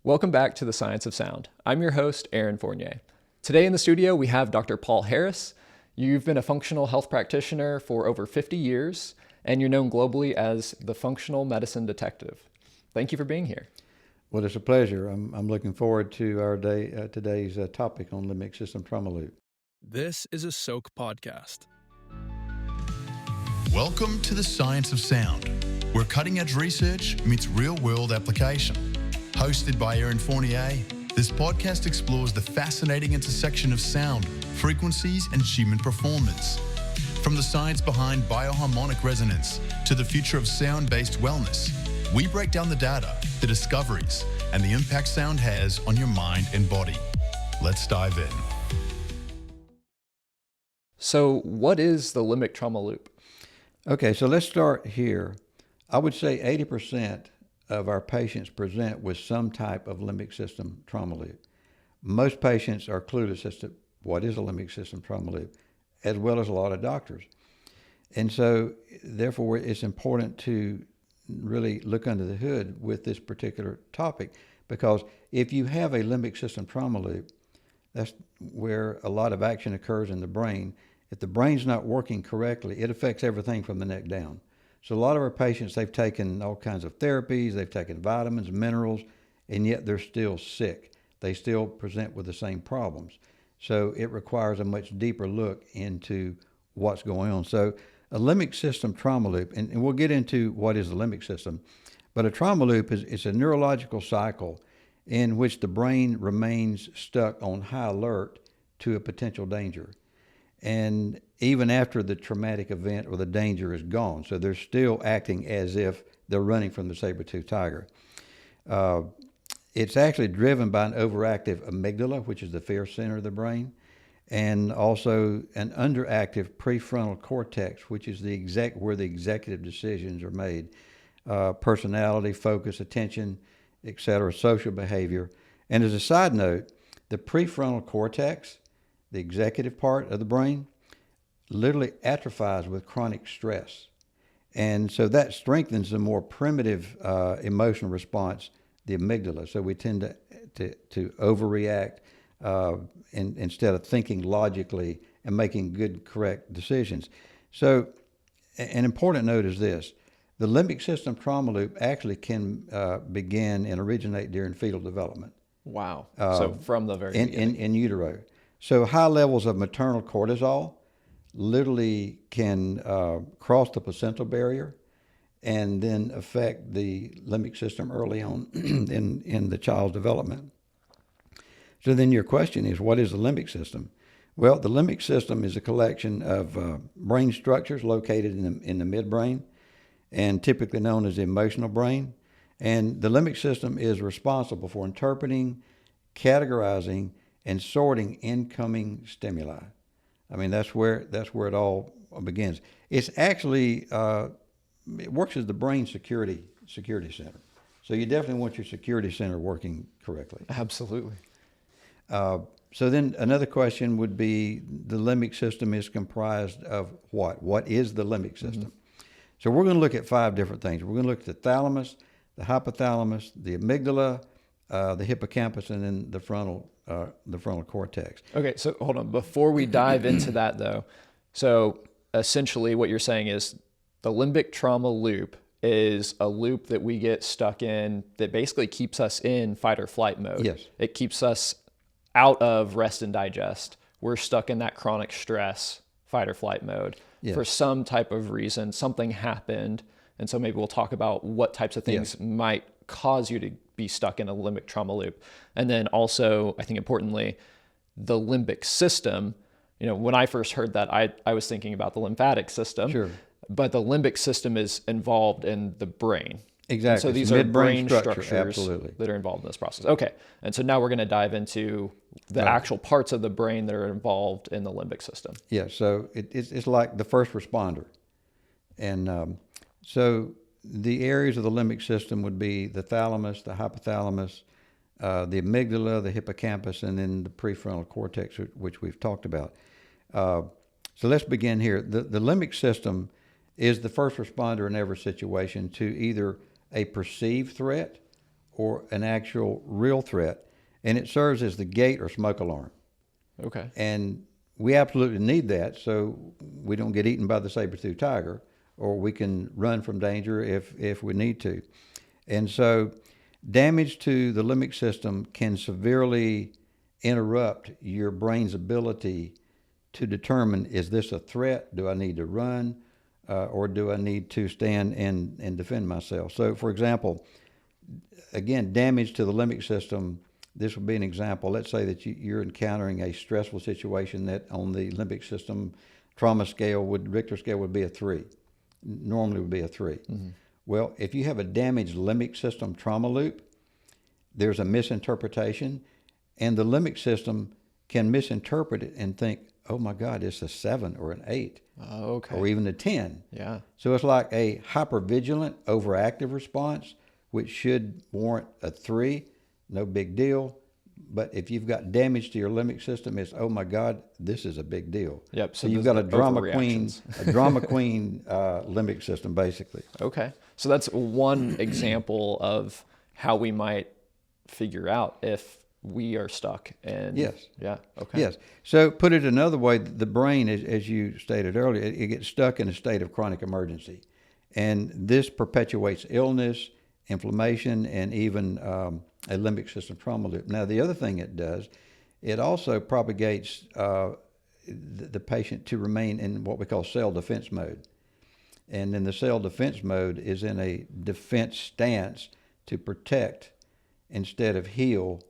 Welcome back to the Science of Sound. I'm your host, Aaron Fournier. Today in the studio, we have Dr. Paul Harris. You've been a functional health practitioner for over 50 years, and you're known globally as the functional medicine detective. Thank you for being here. Well, it's a pleasure. I'm looking forward to our today's topic on limbic system trauma loop. This is a Soaak podcast. Welcome to the Science of Sound, where cutting-edge research meets real-world application. Hosted by Aaron Fournier, this podcast explores the fascinating intersection of sound, frequencies, and human performance. From the science behind bioharmonic resonance to the future of sound-based wellness, we break down the data, the discoveries, and the impact sound has on your mind and body. Let's dive in. So what is the limbic trauma loop? Okay, so let's start here. I would say 80% of our patients present with some type of limbic system trauma loop. Most patients are clueless as to what is a limbic system trauma loop, as well as a lot of doctors. And so, therefore, it's important to really look under the hood with this particular topic, because if you have a limbic system trauma loop, that's where a lot of action occurs in the brain. If the brain's not working correctly, it affects everything from the neck down. So a lot of our patients, they've taken all kinds of therapies, they've taken vitamins, minerals, and yet they're still sick. They still present with the same problems. So it requires a much deeper look into what's going on. So a limbic system trauma loop, and we'll get into what is the limbic system, but a trauma loop is a neurological cycle in which the brain remains stuck on high alert to a potential danger. And even after the traumatic event or the danger is gone. So they're still acting as if they're running from the saber-toothed tiger. It's actually driven by an overactive amygdala, which is the fear center of the brain, and also an underactive prefrontal cortex, which is where the executive decisions are made. Personality, focus, attention, etc., social behavior. And as a side note, the prefrontal cortex, the executive part of the brain, literally atrophies with chronic stress. And so that strengthens the more primitive emotional response, the amygdala. So we tend to overreact instead of thinking logically and making good, correct decisions. So an important note is this. The limbic system trauma loop actually can begin and originate during fetal development. Wow. So from the very beginning. In utero. So high levels of maternal cortisol literally can cross the placental barrier and then affect the limbic system early on in the child's development. So then your question is, what is the limbic system? Well, the limbic system is a collection of brain structures located in the midbrain and typically known as the emotional brain. And the limbic system is responsible for interpreting, categorizing, and sorting incoming stimuli. I mean, that's where it all begins. It's actually, it works as the brain security center. So you definitely want your security center working correctly. Absolutely. So then another question would be, the limbic system is comprised of what? What is the limbic system? Mm-hmm. So we're going to look at 5 different things. We're going to look at the thalamus, the hypothalamus, the amygdala, the hippocampus, and then the frontal cortex. Okay, so hold on. Before we dive into that, though, so essentially what you're saying is the limbic trauma loop is a loop that we get stuck in that basically keeps us in fight or flight mode. Yes. It keeps us out of rest and digest. We're stuck in that chronic stress, fight or flight mode. Yes. For some type of reason, something happened. And so maybe we'll talk about what types of things might cause you to be stuck in a limbic trauma loop. And then also, I think importantly, the limbic system. You know, when I first heard that, I was thinking about the lymphatic system. Sure. But the limbic system is involved in the brain. Exactly. And so these are brain structures absolutely, that are involved in this process. Okay. And so now we're going to dive into the actual parts of the brain that are involved in the limbic system. Yeah. So it's like the first responder. And so the areas of the limbic system would be the thalamus, the hypothalamus, the amygdala, the hippocampus, and then the prefrontal cortex, which we've talked about. So let's begin here. The limbic system is the first responder in every situation to either a perceived threat or an actual real threat, and it serves as the gate or smoke alarm. Okay. And we absolutely need that so we don't get eaten by the saber-toothed tiger, or we can run from danger if we need to. And so damage to the limbic system can severely interrupt your brain's ability to determine, is this a threat? Do I need to run? Or do I need to stand and defend myself? So, for example, again, damage to the limbic system, this would be an example. Let's say that you're encountering a stressful situation that on the limbic system trauma scale, Richter scale would be a 3. Normally would be a 3. Mm-hmm. Well, if you have a damaged limbic system trauma loop, there's a misinterpretation, and the limbic system can misinterpret it and think, oh my God, it's a 7 or an 8. Okay. Or even a 10. Yeah. So it's like a hypervigilant, overactive response, which should warrant a 3, no big deal. But if you've got damage to your limbic system, it's, oh my God, this is a big deal. Yep. So you've got a drama queen limbic system, basically. Okay. So that's one example of how we might figure out if we are stuck. And yes. Yeah. Okay. Yes. So put it another way, the brain, as you stated earlier, it gets stuck in a state of chronic emergency. And this perpetuates illness, inflammation, and even a limbic system trauma loop. Now, the other thing it does, it also propagates the patient to remain in what we call cell defense mode. And then the cell defense mode is in a defense stance to protect instead of heal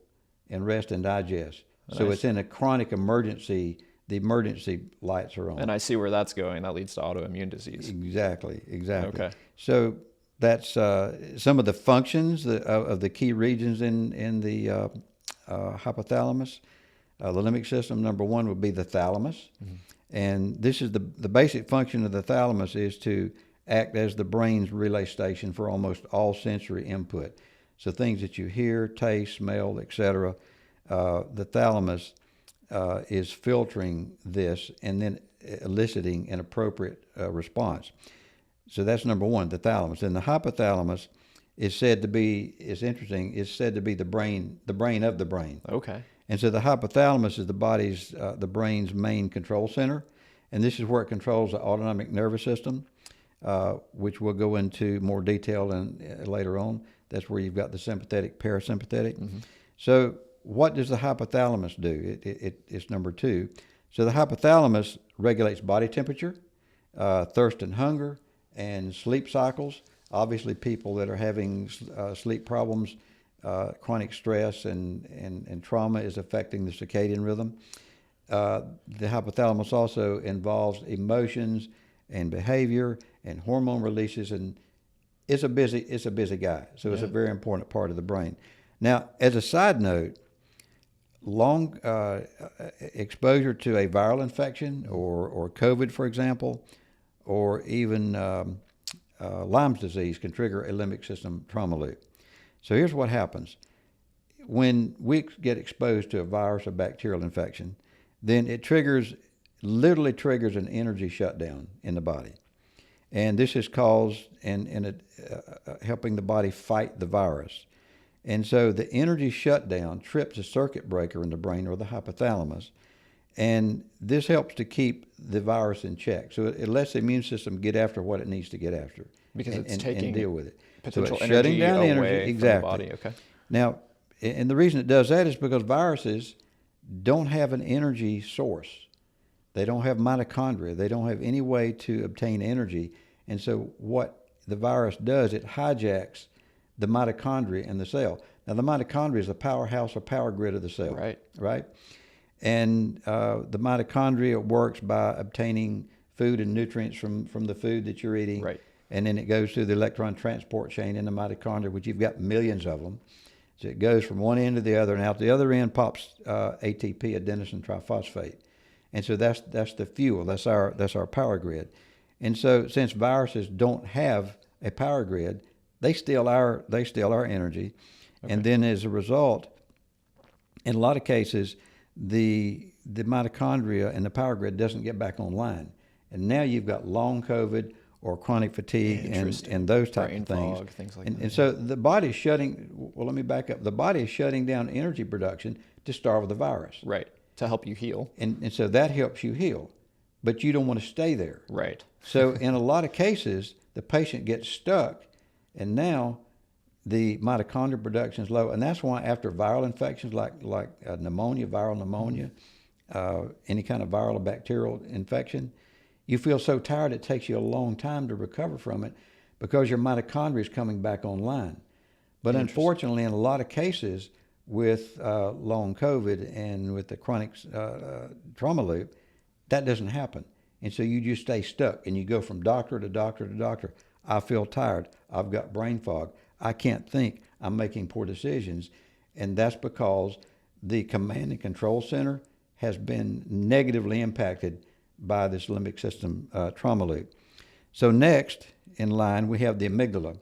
and rest and digest. Nice. So it's in a chronic emergency. The emergency lights are on. And I see where that's going. That leads to autoimmune disease. Exactly. Okay. So that's some of the functions of the key regions in the hypothalamus. The limbic system, number one, would be the thalamus. Mm-hmm. And this is the basic function of the thalamus is to act as the brain's relay station for almost all sensory input. So things that you hear, taste, smell, etc. The thalamus is filtering this and then eliciting an appropriate response. So that's number one, the thalamus. And the hypothalamus is said to be, it's interesting, it's said to be the brain of the brain. Okay. And so the hypothalamus is the brain's main control center. And this is where it controls the autonomic nervous system, which we'll go into more detail later on. That's where you've got the sympathetic, parasympathetic. Mm-hmm. So what does the hypothalamus do? It's number two. So the hypothalamus regulates body temperature, thirst and hunger, and sleep cycles. Obviously, people that are having sleep problems, chronic stress and trauma is affecting the circadian rhythm. The hypothalamus also involves emotions and behavior and hormone releases, and it's a busy guy. So it's a very important part of the brain. Now, as a side note, long exposure to a viral infection or COVID, for example, or even Lyme's disease can trigger a limbic system trauma loop. So here's what happens. When we get exposed to a virus or bacterial infection, then it literally triggers an energy shutdown in the body. And this is caused helping the body fight the virus. And so the energy shutdown trips a circuit breaker in the brain or the hypothalamus. And this helps to keep the virus in check. So it lets the immune system get after what it needs to get after. Because it's taking and deal with it. Potential so it's energy shutting down the away energy. Exactly. From the body. Okay. Now, and the reason it does that is because viruses don't have an energy source. They don't have mitochondria. They don't have any way to obtain energy. And so what the virus does, it hijacks the mitochondria in the cell. Now, the mitochondria is the powerhouse or power grid of the cell. Right? And the mitochondria works by obtaining food and nutrients from the food that you're eating. Right. And then it goes through the electron transport chain in the mitochondria, which you've got millions of them. So it goes from one end to the other, and out the other end pops ATP, adenosine triphosphate. And so that's the fuel. That's our power grid. And so since viruses don't have a power grid, they steal our energy. Okay. And then as a result, in a lot of cases, the mitochondria and the power grid doesn't get back online. And now you've got long COVID or chronic fatigue and those types Brain of things. fog, things like and, that. and so the body is shutting, well, let me back up. The body is shutting down energy production to starve the virus. Right. To help you heal. And so that helps you heal, but you don't want to stay there. Right. So in a lot of cases, the patient gets stuck, and now the mitochondria production is low. And that's why after viral infections like pneumonia, viral pneumonia, any kind of viral or bacterial infection, you feel so tired it takes you a long time to recover from it because your mitochondria is coming back online. But unfortunately, in a lot of cases with long COVID and with the chronic trauma loop, that doesn't happen. And so you just stay stuck and you go from doctor to doctor to doctor. I feel tired. I've got brain fog. I can't think. I'm making poor decisions. And that's because the command and control center has been negatively impacted by this limbic system trauma loop. So next in line, we have the amygdala,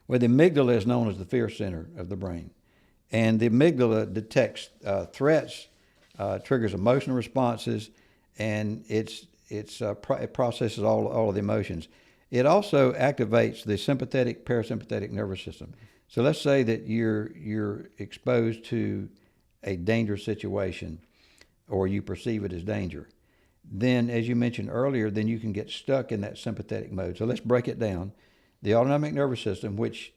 where the amygdala is known as the fear center of the brain. And the amygdala detects threats, triggers emotional responses, and it processes all of the emotions. It also activates the sympathetic, parasympathetic nervous system. So let's say that you're exposed to a dangerous situation, or you perceive it as danger. Then, as you mentioned earlier, then you can get stuck in that sympathetic mode. So let's break it down. The autonomic nervous system, which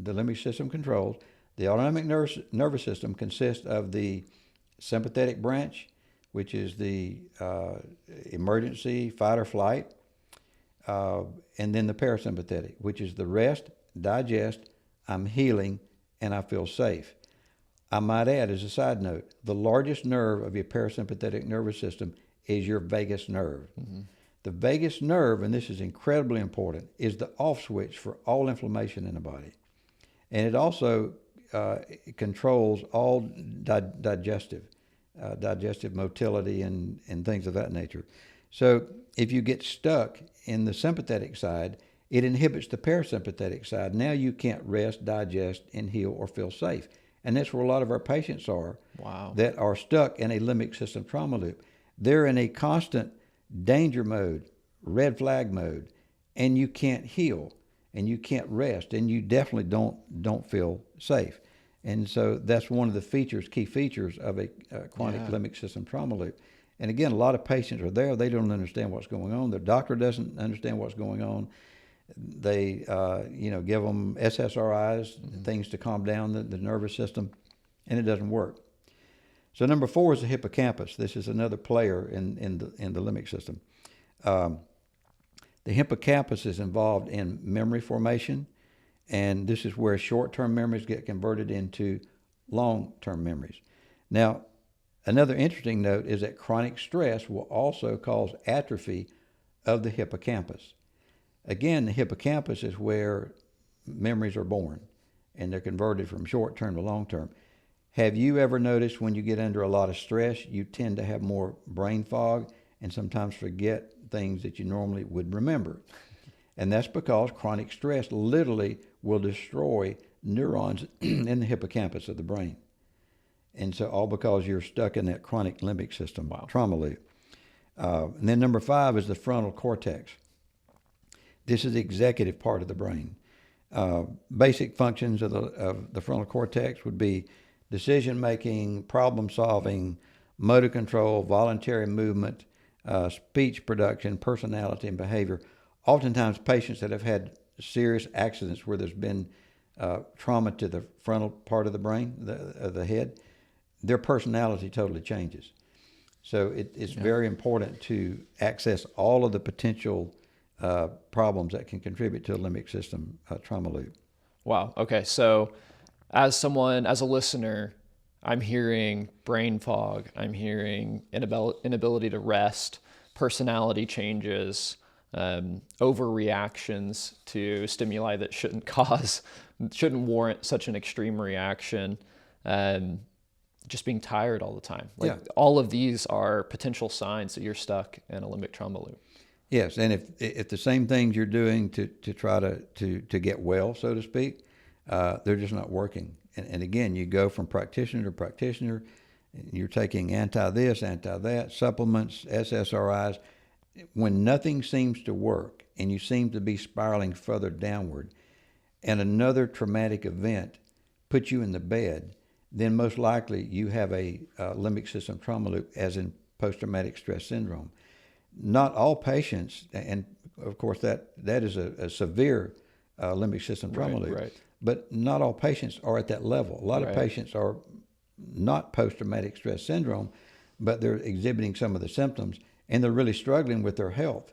the limbic system controls, the autonomic nervous system consists of the sympathetic branch, which is the emergency, fight or flight, and then the parasympathetic, which is the rest, digest, I'm healing, and I feel safe. I might add, as a side note, the largest nerve of your parasympathetic nervous system is your vagus nerve. Mm-hmm. The vagus nerve, and this is incredibly important, is the off switch for all inflammation in the body. And it also controls all digestive motility and things of that nature. So if you get stuck in the sympathetic side, it inhibits the parasympathetic side. Now you can't rest, digest, and heal or feel safe. And that's where a lot of our patients are. Wow. That are stuck in a limbic system trauma loop. They're in a constant danger mode, red flag mode, and you can't heal, and you can't rest, and you definitely don't feel safe. And so that's one of the key features of a chronic limbic system trauma loop. And again, a lot of patients are there. They don't understand what's going on. Their doctor doesn't understand what's going on. They, give them SSRIs, mm-hmm. things to calm down the nervous system, and it doesn't work. So number 4 is the hippocampus. This is another player in the limbic system. The hippocampus is involved in memory formation, and this is where short-term memories get converted into long-term memories. Now, another interesting note is that chronic stress will also cause atrophy of the hippocampus. Again, the hippocampus is where memories are born, and they're converted from short-term to long-term. Have you ever noticed when you get under a lot of stress, you tend to have more brain fog and sometimes forget things that you normally would remember? And that's because chronic stress literally will destroy neurons in the hippocampus of the brain. And so all because you're stuck in that chronic limbic system trauma loop. And then number 5 is the frontal cortex. This is the executive part of the brain. Basic functions of the frontal cortex would be decision-making, problem-solving, motor control, voluntary movement, speech production, personality, and behavior. Oftentimes, patients that have had serious accidents where there's been trauma to the frontal part of the brain, the head, their personality totally changes. So it's very important to access all of the potential problems that can contribute to a limbic system trauma loop. Wow. Okay. So as a listener, I'm hearing brain fog, I'm hearing inability to rest, personality changes, overreactions to stimuli that shouldn't warrant such an extreme reaction, just being tired all the time. All of these are potential signs that you're stuck in a limbic trauma loop. Yes, and if the same things you're doing to try to get well, so to speak, they're just not working. And again, you go from practitioner to practitioner, and you're taking anti-this, anti-that, supplements, SSRIs. When nothing seems to work, and you seem to be spiraling further downward, and another traumatic event puts you in the bed, then most likely you have a limbic system trauma loop, as in post-traumatic stress syndrome. Not all patients, and of course that is a severe limbic system trauma loop, right. but not all patients are at that level. A lot of patients are not post-traumatic stress syndrome, but they're exhibiting some of the symptoms, and they're really struggling with their health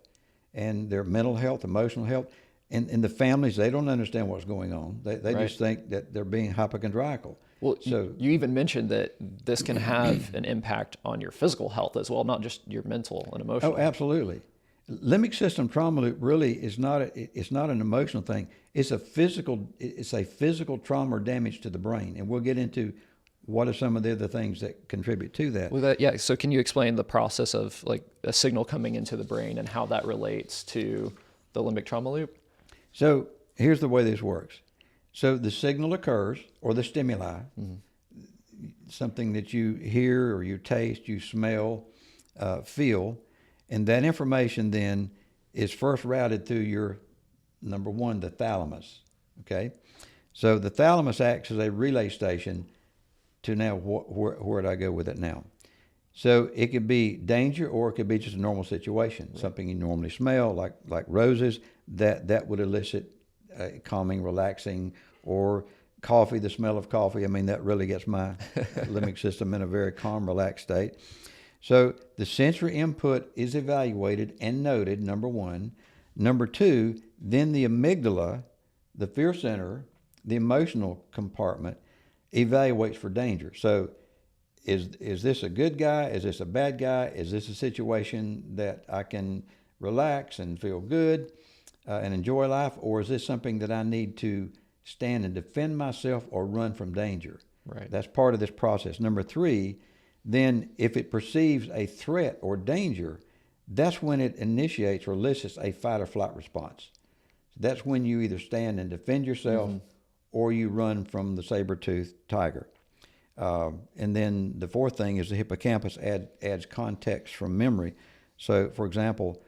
and their mental health, emotional health. And the families, they don't understand what's going on. They just think that they're being hypochondriacal. Well, so you even mentioned that this can have an impact on your physical health as well, not just your mental and emotional. Oh, absolutely. Limbic system trauma loop really is not it's not an emotional thing. It's a physical trauma or damage to the brain, and we'll get into what are some of the other things that contribute to that. Well, so can you explain the process of like a signal coming into the brain and how that relates to the limbic trauma loop? So here's the way this works. So the signal occurs, or the stimuli, something that you hear or you taste, you smell, feel, and that information then is first routed through your, number one, the thalamus, okay? So the thalamus acts as a relay station to now where do I go with it now? So it could be danger, or it could be just a normal situation, something you normally smell, like roses, that would elicit calming, relaxing, or coffee, the smell of coffee. I mean, that really gets my limbic system in a very calm, relaxed state. So the sensory input is evaluated and noted, number one. Number two, then the amygdala, the fear center, the emotional compartment, evaluates for danger. So is this a good guy? Is this a bad guy? Is this a situation that I can relax and feel good and enjoy life? Or is this something that I need to stand and defend myself or run from danger? Right. That's part of this process. Number three, then if it perceives a threat or danger, that's when it initiates or elicits a fight or flight response. That's when you either stand and defend yourself or you run from the saber-toothed tiger. And then the fourth thing is the hippocampus adds context from memory. So, for example,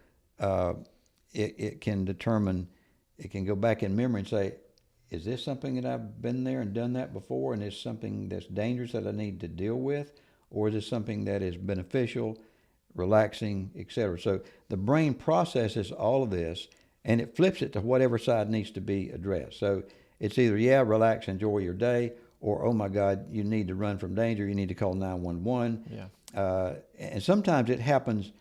it can go back in memory and say, is this something that I've been there and done that before, and is something that's dangerous that I need to deal with, or is it something that is beneficial, relaxing, etc.? So the brain processes all of this, and it flips it to whatever side needs to be addressed. So it's either, relax, enjoy your day, or, oh my God, you need to run from danger, you need to call 911. Yeah. And sometimes it happens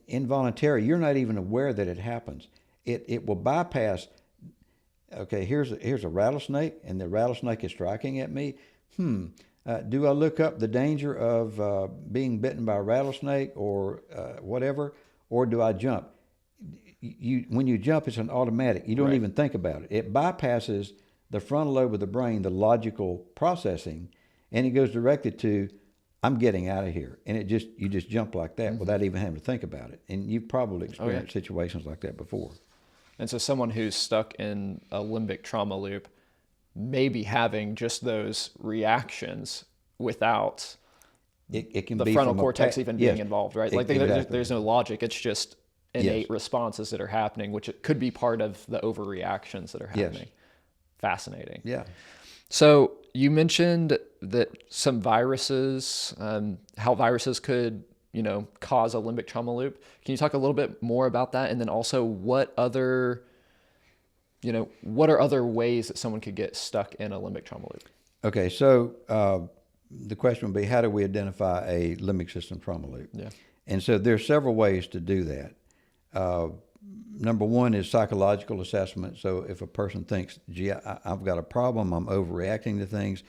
involuntary. You're not even aware that it happens. It will bypass, okay, here's a rattlesnake, and the rattlesnake is striking at me. Do I look up the danger of being bitten by a rattlesnake or whatever, or do I jump? When you jump, it's an automatic. You don't even think about it. It bypasses the frontal lobe of the brain, the logical processing, and it goes directly to, I'm getting out of here. And you just jump like that without even having to think about it. And you've probably experienced situations like that before. And so someone who's stuck in a limbic trauma loop may be having just those reactions without it can the be frontal cortex even being involved, right? Like exactly. There's no logic. It's just innate responses that are happening, which it could be part of the overreactions that are happening. Yes. Fascinating. Yeah. So you mentioned that some viruses, how viruses could, cause a limbic trauma loop. Can you talk a little bit more about that? And then also what are other ways that someone could get stuck in a limbic trauma loop? Okay. So, the question would be, how do we identify a limbic system trauma loop? Yeah. And so there's several ways to do that. Number one is psychological assessment. So if a person thinks, gee, I've got a problem, I'm overreacting to things,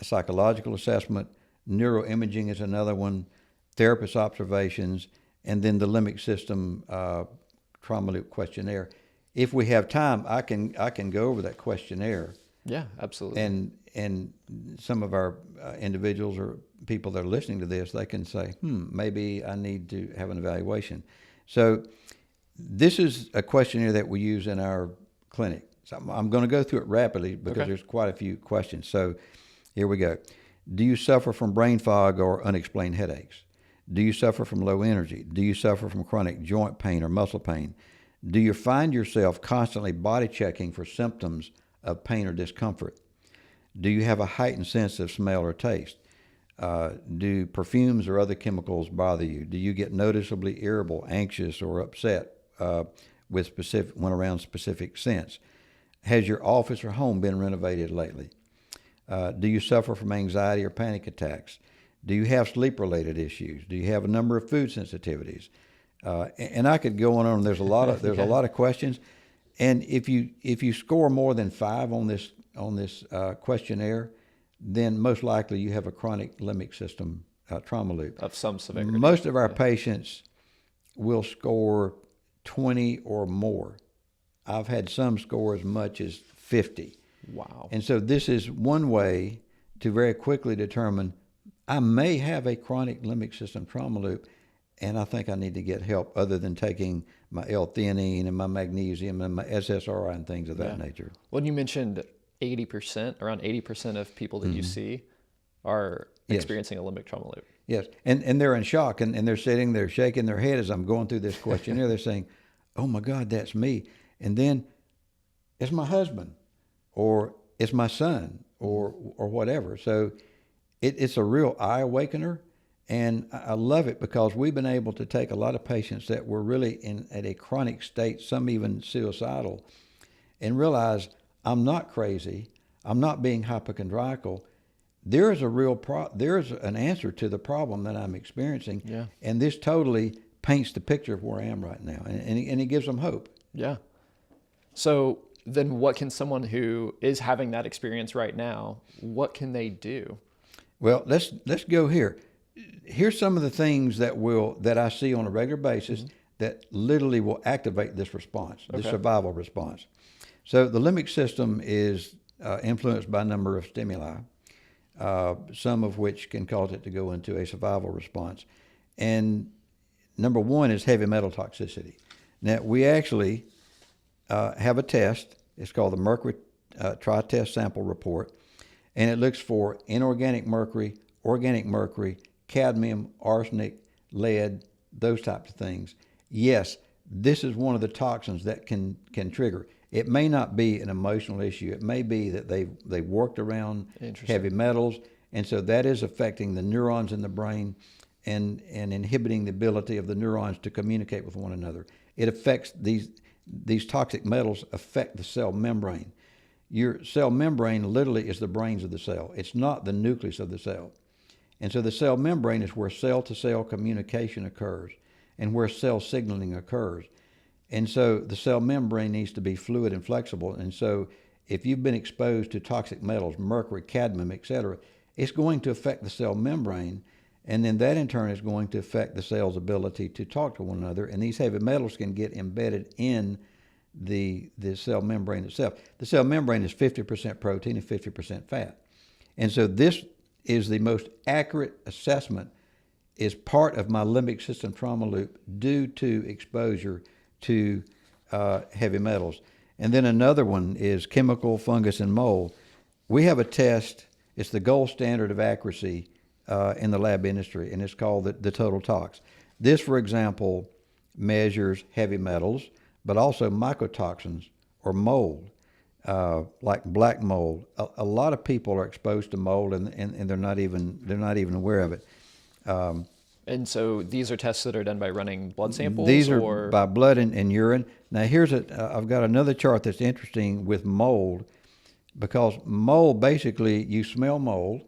psychological assessment. Neuroimaging is another one, therapist observations, and then the limbic system trauma loop questionnaire. If we have time, I can go over that questionnaire. Yeah, absolutely. And some of our individuals or people that are listening to this, they can say, maybe I need to have an evaluation. So this is a questionnaire that we use in our clinic. So I'm going to go through it rapidly because there's quite a few questions. So here we go. Do you suffer from brain fog or unexplained headaches? Do you suffer from low energy? Do you suffer from chronic joint pain or muscle pain? Do you find yourself constantly body checking for symptoms of pain or discomfort? Do you have a heightened sense of smell or taste? Do perfumes or other chemicals bother you? Do you get noticeably irritable, anxious, or upset when around specific scents? Has your office or home been renovated lately? Do you suffer from anxiety or panic attacks? Do you have sleep-related issues? Do you have a number of food sensitivities? And I could go on. There's a lot of a lot of questions, and if you score more than 5 on this questionnaire, then most likely you have a chronic limbic system trauma loop of some severity. Most of our patients will score 20 or more. I've had some score as much as 50. Wow. And so this is one way to very quickly determine I may have a chronic limbic system trauma loop, and I think I need to get help other than taking my L-theanine and my magnesium and my SSRI and things of that nature. Well, you mentioned around 80% of people that you see are experiencing a limbic trauma loop. Yes, and they're in shock, and they're sitting there shaking their head as I'm going through this questionnaire. They're saying, oh my God, that's me. And then it's my husband, or it's my son, or whatever. So it's a real eye-awakener, and I love it because we've been able to take a lot of patients that were really at a chronic state, some even suicidal, and realize I'm not crazy, I'm not being hypochondriacal. There is there's an answer to the problem that I'm experiencing, and this totally paints the picture of where I am right now, and it gives them hope. Yeah. So then what can someone who is having that experience right now, what can they do? Well, let's go here. Here's some of the things that I see on a regular basis that literally will activate this response, the survival response. So the limbic system is influenced by a number of stimuli, some of which can cause it to go into a survival response. And number one is heavy metal toxicity. Now, we actually have a test. It's called the mercury tri-test sample report, and it looks for inorganic mercury, organic mercury, cadmium, arsenic, lead, those types of things. Yes, this is one of the toxins that can trigger. It may not be an emotional issue. It may be that they worked around heavy metals, and so that is affecting the neurons in the brain and inhibiting the ability of the neurons to communicate with one another. It affects these toxic metals affect the cell membrane. Your cell membrane literally is the brains of the cell. It's not the nucleus of the cell. And so the cell membrane is where cell-to-cell communication occurs and where cell signaling occurs. And so the cell membrane needs to be fluid and flexible. And so if you've been exposed to toxic metals, mercury, cadmium, etc., it's going to affect the cell membrane, and then that in turn is going to affect the cell's ability to talk to one another. And these heavy metals can get embedded in the cell membrane itself. The cell membrane is 50% protein and 50% fat. And so this is the most accurate assessment, is part of my limbic system trauma loop due to exposure to heavy metals. And then another one is chemical, fungus, and mold. We have a test. It's the gold standard of accuracy in the lab industry, and it's called the total tox. This, for example, measures heavy metals, but also mycotoxins or mold, like black mold. A lot of people are exposed to mold, and they're not even aware of it. And so these are tests that are done by running blood samples? These are by blood and urine. Now I've got another chart that's interesting with mold, because mold, basically you smell mold,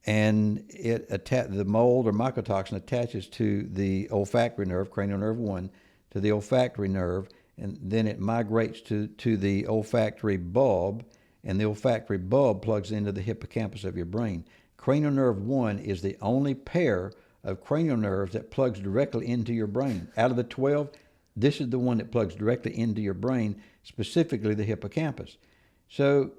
and the mold or mycotoxin attaches to the olfactory nerve, cranial nerve 1, to the olfactory nerve, and then it migrates to the olfactory bulb, and the olfactory bulb plugs into the hippocampus of your brain. Cranial nerve 1 is the only pair of cranial nerves that plugs directly into your brain. Out of the 12, this is the one that plugs directly into your brain, specifically the hippocampus. So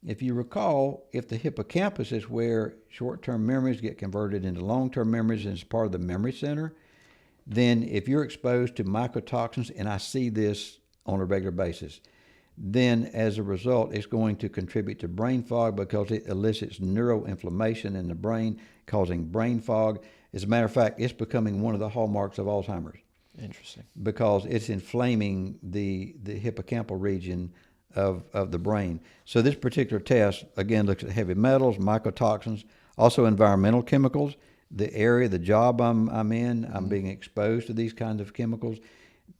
if you recall, if the hippocampus is where short-term memories get converted into long-term memories and is part of the memory center, then if you're exposed to mycotoxins, and I see this on a regular basis, then as a result, it's going to contribute to brain fog because it elicits neuroinflammation in the brain, causing brain fog. As a matter of fact, it's becoming one of the hallmarks of Alzheimer's. Interesting. because it's inflaming the hippocampal region of the brain. So this particular test, again, looks at heavy metals, mycotoxins, also environmental chemicals, the area, the job I'm in, I'm being exposed to these kinds of chemicals.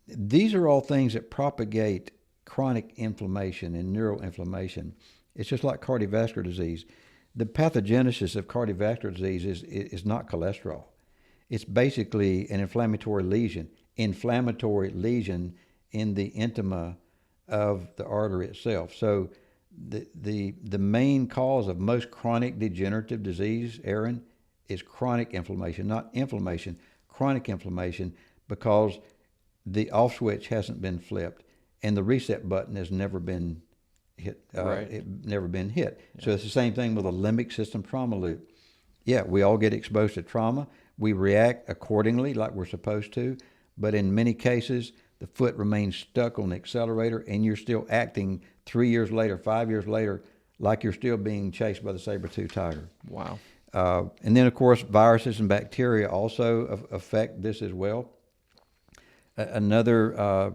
These are all things that propagate chronic inflammation and neuroinflammation. It's just like cardiovascular disease. The pathogenesis of cardiovascular disease is not cholesterol. It's basically an inflammatory lesion in the intima of the artery itself. So the main cause of most chronic degenerative disease, Aaron, is chronic inflammation, not inflammation, chronic inflammation, because the off switch hasn't been flipped and the reset button has never been hit. Right. Never been hit. Yeah. So it's the same thing with a limbic system trauma loop. Yeah, we all get exposed to trauma. We react accordingly like we're supposed to, but in many cases, the foot remains stuck on the accelerator and you're still acting 3 years later, 5 years later, like you're still being chased by the saber-toothed tiger. Wow. And then, of course, viruses and bacteria also affect this as well. Another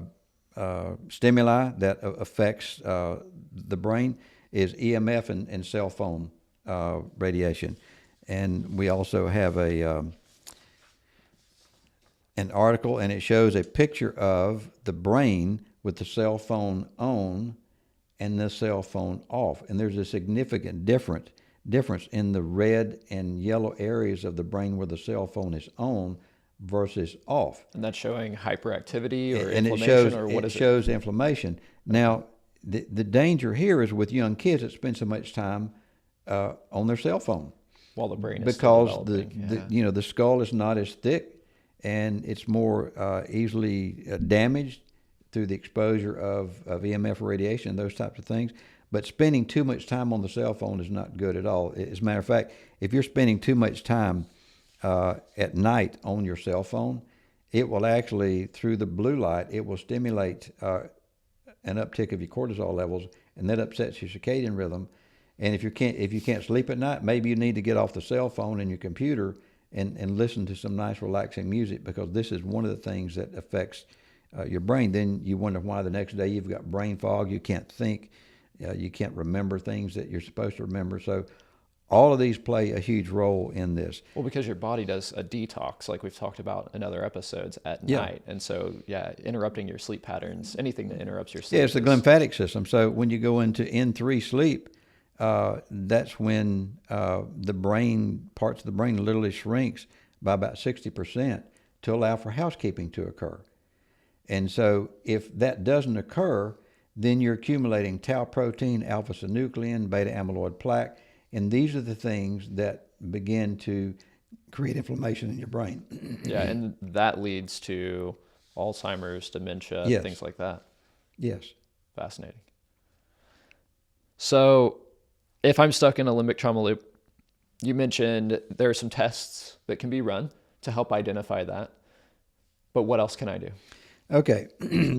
stimuli that affects the brain is EMF and cell phone radiation. And we also have an article, and it shows a picture of the brain with the cell phone on and the cell phone off. And there's a significant difference in the red and yellow areas of the brain where the cell phone is on versus off. And that's showing hyperactivity or and inflammation, or what is it? It shows inflammation. Now, the danger here is with young kids that spend so much time on their cell phone. While the brain is still developing. Because the skull is not as thick and it's more easily damaged through the exposure of EMF radiation and those types of things. But spending too much time on the cell phone is not good at all. As a matter of fact, if you're spending too much time at night on your cell phone, it will actually, through the blue light, it will stimulate an uptick of your cortisol levels, and that upsets your circadian rhythm. And if you can't sleep at night, maybe you need to get off the cell phone and your computer and listen to some nice relaxing music, because this is one of the things that affects your brain. Then you wonder why the next day you've got brain fog, you can't think, you can't remember things that you're supposed to remember. So all of these play a huge role in this. Well, because your body does a detox, like we've talked about in other episodes, at night. And so, interrupting your sleep patterns, anything that interrupts your sleep. Yeah, it's the glymphatic system. So when you go into N3 sleep, that's when the brain, parts of the brain literally shrinks by about 60% to allow for housekeeping to occur. And so if that doesn't occur, then you're accumulating tau protein, alpha-synuclein, beta-amyloid plaque, and these are the things that begin to create inflammation in your brain. Yeah, and that leads to Alzheimer's, dementia, things like that. Yes. Fascinating. So if I'm stuck in a limbic trauma loop, you mentioned there are some tests that can be run to help identify that. But what else can I do? Okay,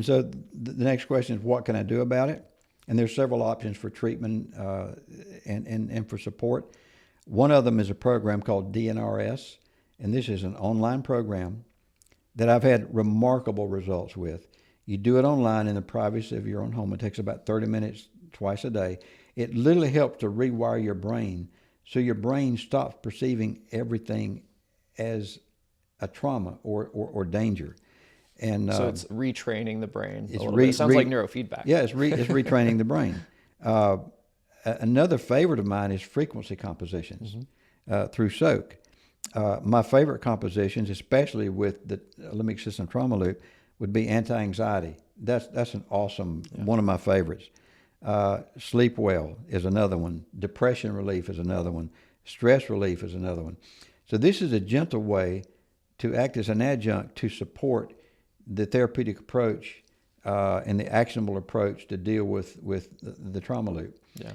so the next question is, what can I do about it? And there's several options for treatment and for support. One of them is a program called DNRS, and this is an online program that I've had remarkable results with. You do it online in the privacy of your own home. It takes about 30 minutes twice a day. It literally helps to rewire your brain so your brain stops perceiving everything as a trauma or danger. And so it's retraining the brain a little bit. It sounds like neurofeedback. Yeah, it's retraining the brain. Another favorite of mine is frequency compositions through Soaak. My favorite compositions, especially with the limbic system trauma loop, would be anti-anxiety. That's an awesome, one of my favorites. Sleep well is another one. Depression relief is another one. Stress relief is another one. So this is a gentle way to act as an adjunct to support the therapeutic approach and the actionable approach to deal with the trauma loop. Yeah.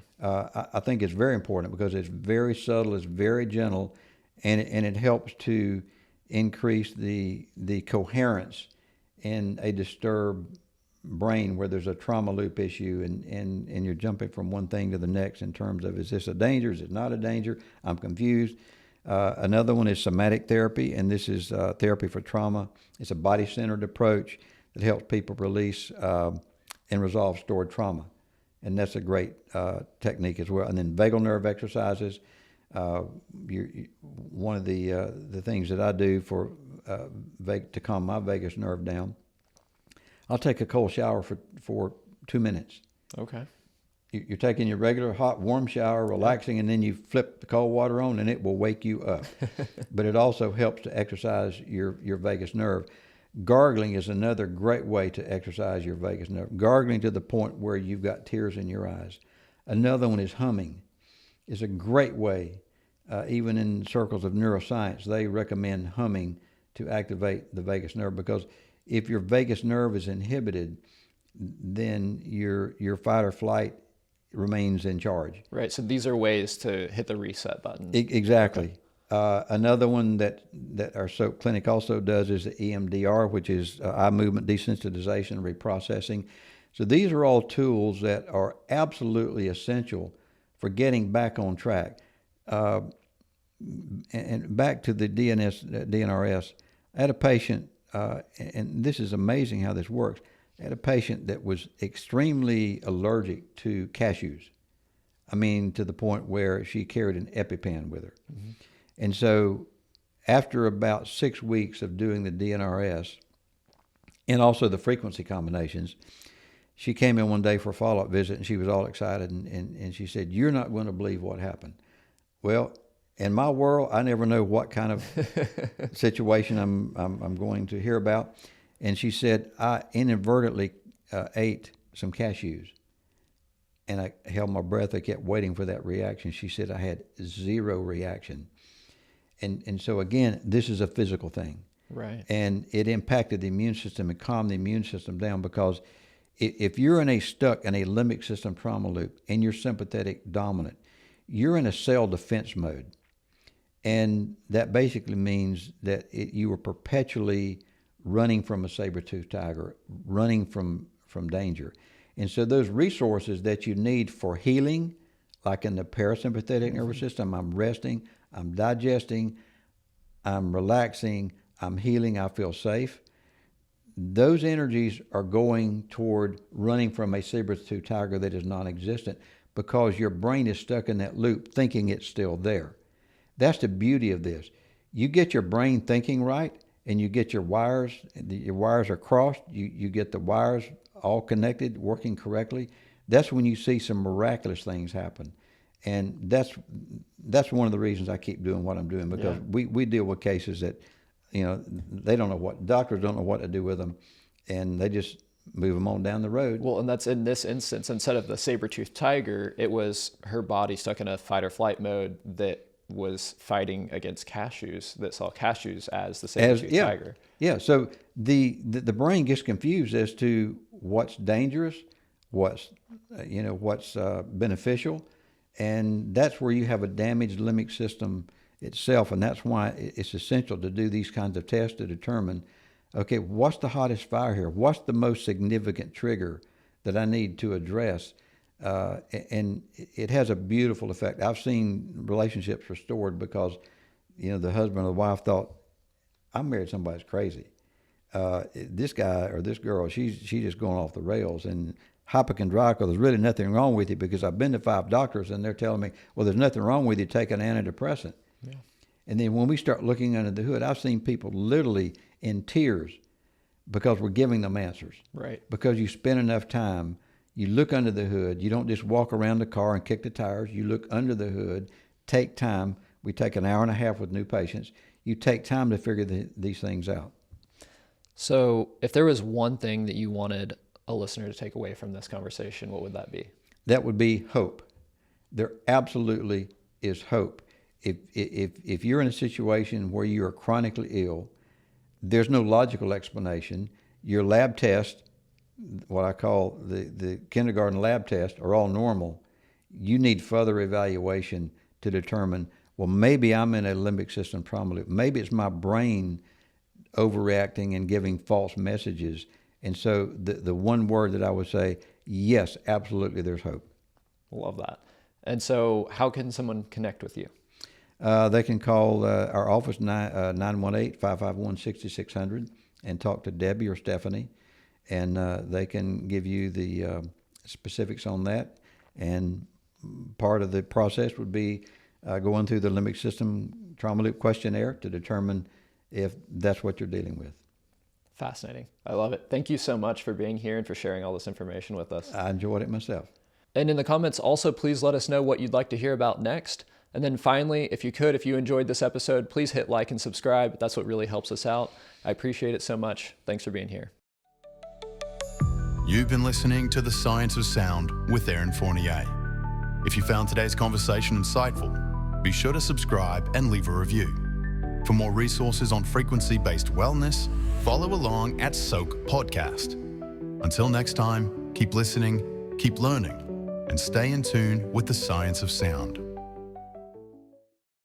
I think it's very important because it's very subtle, it's very gentle, and it helps to increase the coherence in a disturbed brain where there's a trauma loop issue and you're jumping from one thing to the next in terms of, is this a danger, is it not a danger, I'm confused. Another one is somatic therapy, and this is therapy for trauma. It's a body-centered approach that helps people release and resolve stored trauma, and that's a great technique as well. And then vagal nerve exercises. One of the things that I do for to calm my vagus nerve down, I'll take a cold shower for 2 minutes. Okay. You're taking your regular hot, warm shower, relaxing, and then you flip the cold water on, and it will wake you up. But it also helps to exercise your vagus nerve. Gargling is another great way to exercise your vagus nerve. Gargling to the point where you've got tears in your eyes. Another one is humming. It's a great way. Even in circles of neuroscience, they recommend humming to activate the vagus nerve, because if your vagus nerve is inhibited, then your fight or flight remains in charge. Right. So these are ways to hit the reset button. Exactly. Another one that our Soaak clinic also does is the EMDR, which is eye movement desensitization reprocessing. So these are all tools that are absolutely essential for getting back on track. And back to the DNRS, I had a patient, and this is amazing how this works. I had a patient that was extremely allergic to cashews. I mean, to the point where she carried an EpiPen with her. Mm-hmm. And so after about 6 weeks of doing the DNRS and also the frequency combinations, she came in one day for a follow-up visit, and she was all excited, and she said, "You're not going to believe what happened." Well, in my world, I never know what kind of situation I'm going to hear about. And she said, "I inadvertently ate some cashews, and I held my breath. I kept waiting for that reaction." She said, "I had zero reaction." And so again, this is a physical thing. Right. And it impacted the immune system and calmed the immune system down, because if you're stuck in a limbic system trauma loop and you're sympathetic dominant, you're in a cell defense mode. And that basically means that you are perpetually running from a saber-toothed tiger, running from danger. And so those resources that you need for healing, like in the parasympathetic nervous system, I'm resting, I'm digesting, I'm relaxing, I'm healing, I feel safe. Those energies are going toward running from a saber-toothed tiger that is non-existent, because your brain is stuck in that loop thinking it's still there. That's the beauty of this. You get your brain thinking right, and you get your wires are crossed, you get the wires all connected, working correctly. That's when you see some miraculous things happen. And that's one of the reasons I keep doing what I'm doing, because we deal with cases that, they don't know doctors don't know what to do with them, and they just move them on down the road. Well, and that's in this instance, instead of the saber-toothed tiger, it was her body stuck in a fight or flight mode that was fighting against cashews, that saw cashews as the saber-toothed tiger. Yeah, so the brain gets confused as to what's dangerous, what's beneficial, and that's where you have a damaged limbic system itself, and that's why it's essential to do these kinds of tests to determine, okay, what's the hottest fire here? What's the most significant trigger that I need to address? And it has a beautiful effect. I've seen relationships restored because, the husband or the wife thought, "I married somebody that's crazy. This guy or this girl, she's just going off the rails. And hypochondriacal, there's really nothing wrong with you, because I've been to 5 doctors and they're telling me, well, there's nothing wrong with you, take an antidepressant." Yeah. And then when we start looking under the hood, I've seen people literally in tears because we're giving them answers. Right. Because you spend enough time. You look under the hood. You don't just walk around the car and kick the tires. You look under the hood, take time. We take an hour and a half with new patients. You take time to figure these things out. So if there was one thing that you wanted a listener to take away from this conversation, what would that be? That would be hope. There absolutely is hope. If you're in a situation where you are chronically ill, there's no logical explanation. Your lab test, what I call the kindergarten lab test, are all normal. You need further evaluation to determine, well, maybe I'm in a limbic system trauma loop. Maybe it's my brain overreacting and giving false messages. And so the one word that I would say, yes, absolutely, there's hope. Love that. And so how can someone connect with you? they can call our office 918-551-6600 and talk to Debbie or Stephanie, and they can give you the specifics on that. And part of the process would be going through the limbic system trauma loop questionnaire to determine if that's what you're dealing with. Fascinating. I love it. Thank you so much for being here and for sharing all this information with us. I enjoyed it myself. And in the comments also, please let us know what you'd like to hear about next. And then finally, if you enjoyed this episode, please hit like and subscribe. That's what really helps us out. I appreciate it so much. Thanks for being here. You've been listening to The Science of Sound with Aaron Fournier. If you found today's conversation insightful, be sure to subscribe and leave a review. For more resources on frequency-based wellness, follow along at Soaak Podcast. Until next time, keep listening, keep learning, and stay in tune with the science of sound.